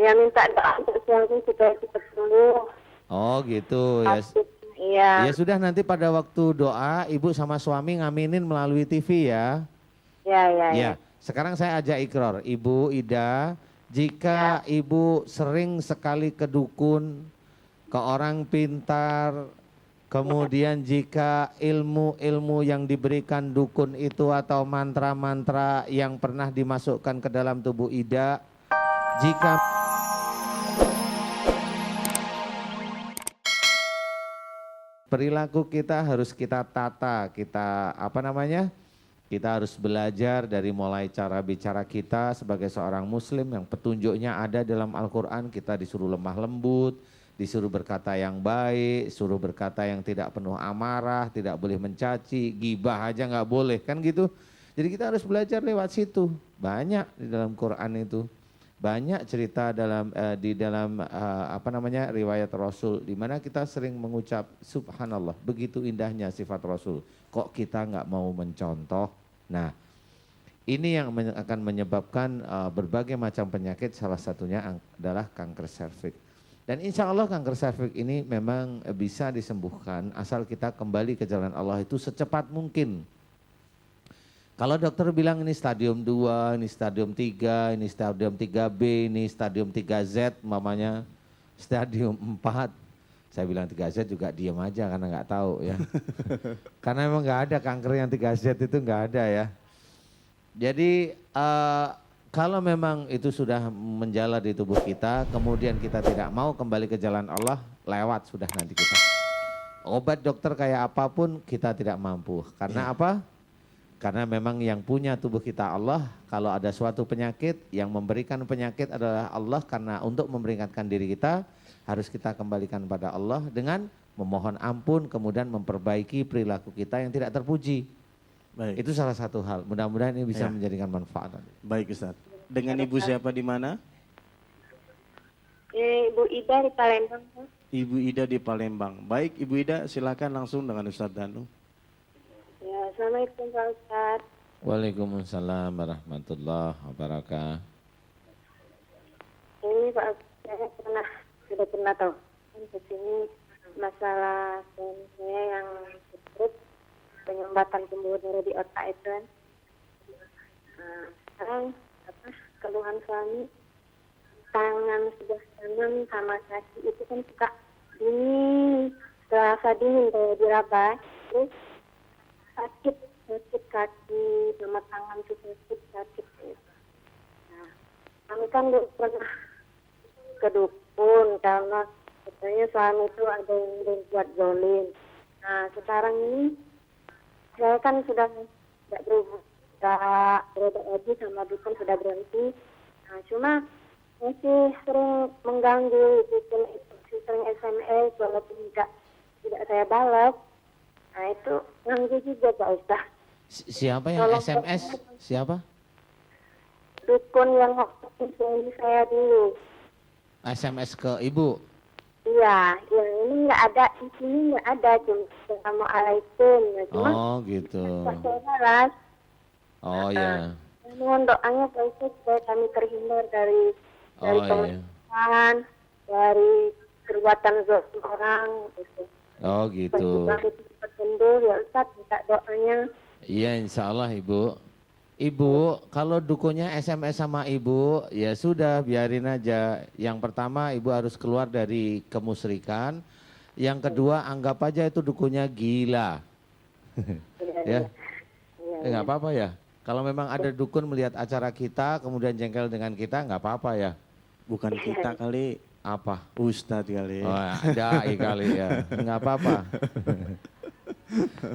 Ya minta doa untuk suami supaya cepat sembuh. Oh gitu ya. Iya. Ya sudah, nanti pada waktu doa ibu sama suami ngaminin melalui TV ya. Ya, ya, ya. Ya, sekarang saya ajak ikrar, Ibu Ida, Ya. jika Ibu sering sekali ke dukun, ke orang pintar, kemudian jika ilmu-ilmu yang diberikan dukun itu atau mantra-mantra yang pernah dimasukkan ke dalam tubuh Ida, jika perilaku kita harus kita tata, kita apa namanya? Kita harus belajar dari mulai cara bicara kita sebagai seorang muslim yang petunjuknya ada dalam Al-Quran. Kita disuruh lemah lembut, disuruh berkata yang baik, suruh berkata yang tidak penuh amarah, tidak boleh mencaci, gibah aja nggak boleh, kan gitu. Jadi kita harus belajar lewat situ. Banyak di dalam Quran itu. Banyak cerita di dalam apa namanya riwayat Rasul, di mana kita sering mengucap subhanallah, begitu indahnya sifat Rasul. Kok kita nggak mau mencontoh? Nah, ini yang akan menyebabkan berbagai macam penyakit, salah satunya adalah kanker serviks. Dan insya Allah kanker serviks ini memang bisa disembuhkan asal kita kembali ke jalan Allah itu secepat mungkin. Kalau dokter bilang ini stadium 2, ini stadium 3, ini stadium 3B, ini stadium 3Z, mamanya stadium 4. Saya bilang 3Z juga diam aja karena nggak tahu ya. Karena memang nggak ada kanker yang 3Z itu nggak ada ya. Jadi kalau memang itu sudah menjalar di tubuh kita, kemudian kita tidak mau kembali ke jalan Allah, lewat sudah nanti kita. Obat dokter kayak apapun kita tidak mampu. Karena apa? Karena memang yang punya tubuh kita Allah, kalau ada suatu penyakit, yang memberikan penyakit adalah Allah, karena untuk memperingatkan diri kita, harus kita kembalikan pada Allah dengan memohon ampun, kemudian memperbaiki perilaku kita yang tidak terpuji. Baik. Itu salah satu hal, mudah-mudahan ini bisa menjadikan manfaat. Baik Ustaz. Dengan Ibu siapa di mana? Ibu Ida di Palembang. Ibu Ida di Palembang. Baik Ibu Ida, silakan langsung dengan Ustaz Danu. Ya, Assalamualaikum Pak Ustaz. Waalaikumsalam warahmatullahi wabarakatuh. Ini Pak Ustaz, saya sudah pernah tahu ke sini masalah suami saya yang disebut penyumbatan pembuluh darah di otak itu kan. Sekarang keluhan suami, tangan sebelah kanan sama kaki itu kan suka dingin, terasa dingin kalau diraba, terus sakit kaki sama tangan tuh sakit. Nah, kami kan pernah ke dukun karena katanya suami itu ada yang berbuat zalim. Nah sekarang ini saya kan sudah tidak berobat lagi sama dukun, sudah berhenti. Nah cuma masih sering mengganggu, sering SMS walaupun tidak saya balas. Nah itu ganggu juga Pak Ustaz. Siapa yang SMS? Siapa? Dukun yang ngapain suami saya dulu. SMS ke ibu? Iya, yang ini nggak ada, di sini nggak ada, cuma Assalamualaikum. Nah, cuma Oh gitu. saya balas. Oh ya. Mohon doanya Pak Ustaz supaya kami terhindar dari Oh iya. pemerintahan, dari perbuatan zalim orang. Gitu. Oh gitu. Kami cepat sembuh ya Ustaz, minta doanya. Iya insya Allah ibu. Ibu kalau dukunnya SMS sama ibu ya sudah biarin aja. Yang pertama ibu harus keluar dari kemusyrikan. Yang kedua anggap aja itu dukunnya gila. Ya. Nggak apa-apa ya. Kalau memang ada dukun melihat acara kita kemudian jengkel dengan kita nggak apa-apa ya. Bukan kita kali, Apa? Ustadz kali. Oh, ada kali ya. Nggak apa-apa.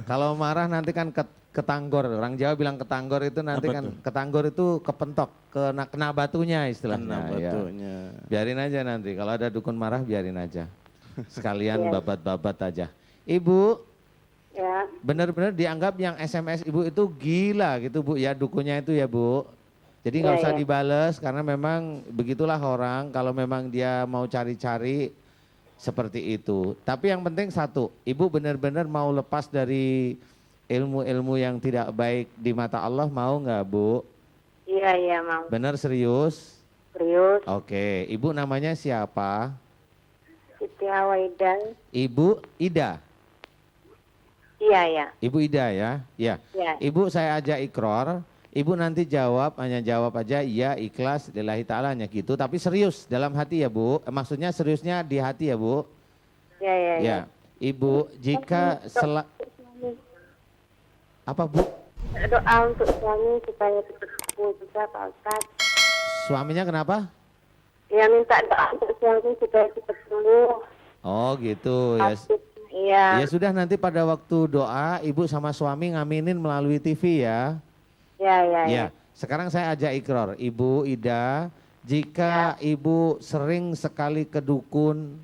Kalau marah nanti kan ketanggor. Orang Jawa bilang ketanggor itu nanti Apa kan tuh? ketanggor itu kepentok, kena batunya istilahnya. Kena Ya. batunya. Biarin aja nanti. Kalau ada dukun marah biarin aja. Sekalian babat-babat aja. Ibu, Ya, benar-benar dianggap yang SMS ibu itu gila gitu Bu ya, dukunnya itu ya Bu. Jadi nggak usah dibales karena memang begitulah orang, kalau memang dia mau cari-cari seperti itu. Tapi yang penting satu, ibu benar-benar mau lepas dari ilmu-ilmu yang tidak baik di mata Allah, mau nggak Bu? iya mau. Benar serius? Serius. Oke, ibu namanya siapa? Siti Awaidan. Ibu Ida. Iya, ya. Ibu Ida ya. Ya. Ya. Ibu saya ajak ikror. Ibu nanti jawab, hanya jawab aja iya ikhlas lillahi ta'ala hanya gitu. Tapi serius dalam hati ya Bu. Maksudnya seriusnya di hati ya Bu. Ya, ya, ya. Ya. Ibu jika apa Bu? Doa untuk suami supaya cepat sembuh juga Pak Ustadz. Suaminya kenapa? Ya, minta doa untuk suami supaya cepat sembuh. Oh gitu ya. Iya. Ya sudah nanti pada waktu doa ibu sama suami ngaminin melalui TV ya. Ya, ya, ya. Ya, sekarang saya ajak ikror. Ibu Ida, jika ibu sering sekali ke dukun,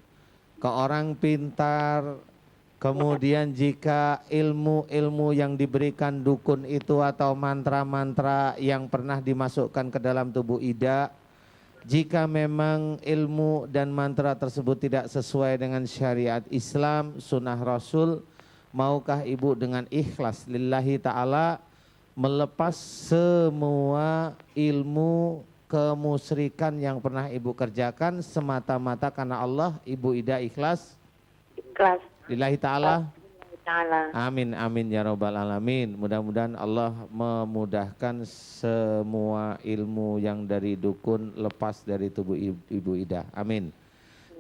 ke orang pintar, kemudian jika ilmu-ilmu yang diberikan dukun itu atau mantra-mantra yang pernah dimasukkan ke dalam tubuh Ida, jika memang ilmu dan mantra tersebut tidak sesuai dengan syariat Islam, sunnah Rasul, maukah ibu dengan ikhlas lillahi ta'ala melepas semua ilmu kemusyrikan yang pernah ibu kerjakan semata-mata karena Allah, ibu Ida ikhlas Ikhlas. lillahi ta'ala? Ta'ala. Amin, amin ya robbal alamin. Mudah-mudahan Allah memudahkan semua ilmu yang dari dukun lepas dari tubuh ibu Ida. Amin.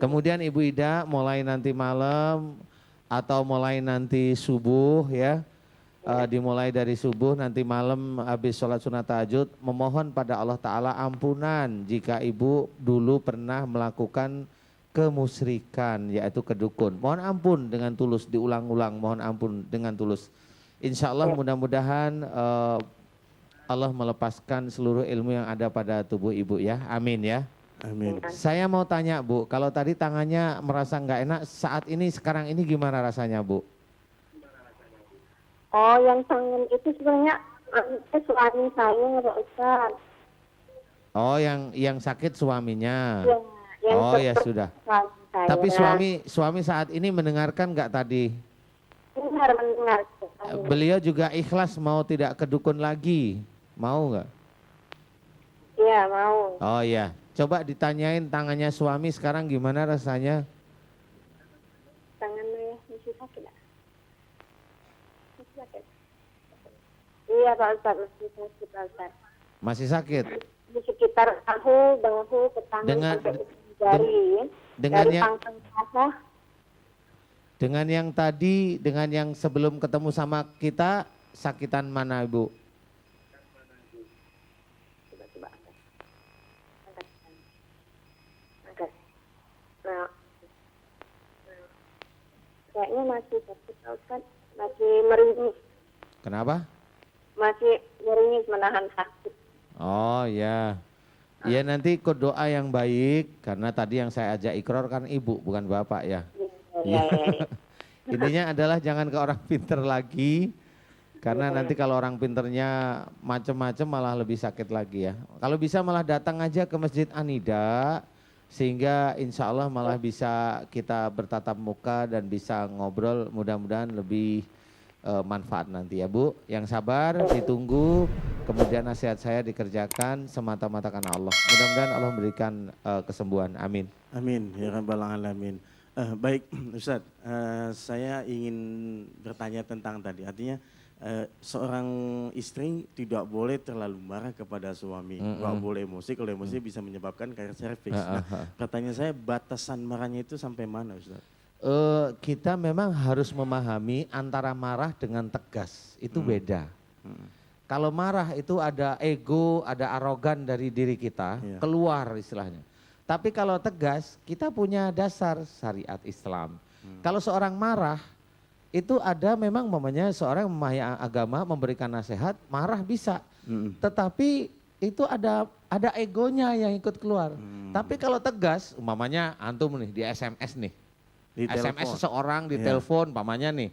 Kemudian ibu Ida mulai nanti malam atau mulai nanti subuh ya. Dimulai dari subuh nanti malam habis sholat sunat tahajud memohon pada Allah Ta'ala ampunan jika ibu dulu pernah melakukan kemusyrikan yaitu kedukun. Mohon ampun dengan tulus, diulang-ulang mohon ampun dengan tulus. Insya Allah mudah-mudahan Allah melepaskan seluruh ilmu yang ada pada tubuh ibu ya. Amin ya. Amin. Saya mau tanya Bu, kalau tadi tangannya merasa nggak enak, saat ini sekarang ini gimana rasanya Bu? Oh, yang tangan itu sebenarnya itu suami saya, Pak Ustadz. Oh, yang sakit suaminya. Ya, yang Oh ya dokter sudah. suami saya. Tapi suami saat ini mendengarkan nggak tadi? Benar mendengar. Beliau juga ikhlas mau tidak ke dukun lagi, mau nggak? Iya, mau. Oh iya, coba ditanyain tangannya suami sekarang gimana rasanya? Tangannya masih sakit, nggak? Masih sakit. Iya, Pak Ustadz, masih sakit, Pak Ustadz. Masih sakit? Di sekitar bahu, ke tangan Dengan- sampai ke jari. dengan dari yang- pangkal kasa. Dengan yang tadi, dengan yang sebelum ketemu sama kita, sakitan mana Ibu? Coba. Angkat. Nah. Kayaknya masih sakit, Pak Ustadz. Masih meringis. Kenapa? Masih meringis menahan sakit. Oh ya, ya nanti ikut doa yang baik, karena tadi yang saya ajak ikrar kan ibu bukan bapak ya. Iya. Intinya adalah jangan ke orang pinter lagi, karena nanti kalau orang pinternya macem-macem malah lebih sakit lagi ya. Kalau bisa malah datang aja ke Masjid Anida, sehingga insya Allah malah bisa kita bertatap muka dan bisa ngobrol, mudah-mudahan lebih manfaat nanti ya Bu. Yang sabar, ditunggu, kemudian nasihat saya dikerjakan semata-mata karena Allah. Mudah-mudahan Allah memberikan kesembuhan. Amin. Amin ya rabbal alamin. Baik Ustadz, saya ingin bertanya tentang tadi. Artinya seorang istri tidak boleh terlalu marah kepada suami. Nggak boleh emosi, kalau emosi bisa menyebabkan career service. Nah, pertanyaan saya batasan marahnya itu sampai mana Ustadz? Kita memang harus memahami antara marah dengan tegas, itu beda. Kalau marah itu ada ego, ada arogan dari diri kita, Iya. keluar istilahnya. Tapi kalau tegas, kita punya dasar syariat Islam. Kalau seorang marah, itu ada memang mamanya seorang yang memahami agama, memberikan nasihat, marah bisa. Tetapi itu ada egonya yang ikut keluar. Tapi kalau tegas, umpamanya antum nih di SMS nih. Di SMS telepon. seseorang di Iya. telepon pamannya nih.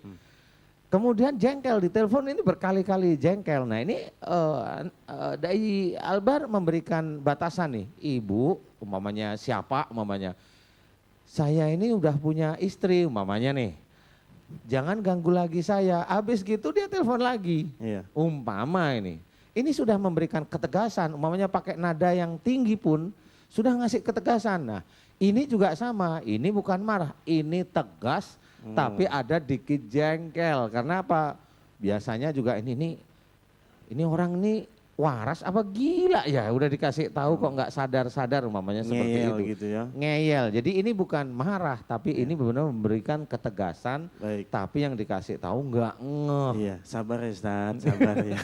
Kemudian jengkel di telepon ini berkali-kali jengkel. Nah ini Dai Albar memberikan batasan nih. Ibu umpamanya siapa umpamanya. Saya ini udah punya istri umpamanya nih. Jangan ganggu lagi saya. Habis gitu dia telepon lagi. Iya. Umpama ini. Ini sudah memberikan ketegasan. Umpamanya pakai nada yang tinggi pun sudah ngasih ketegasan. Nah, ini juga sama, ini bukan marah, ini tegas, tapi ada dikit jengkel. Karena apa? Biasanya juga ini orang ini waras apa gila ya, udah dikasih tahu kok nggak sadar-sadar umpamanya seperti Ngeyel itu. gitu ya. Ngeyel. Jadi ini bukan marah, tapi ini benar-benar memberikan ketegasan, Baik. tapi yang dikasih tahu nggak ngeh. Iya, sabar ya Ustaz, sabar ya.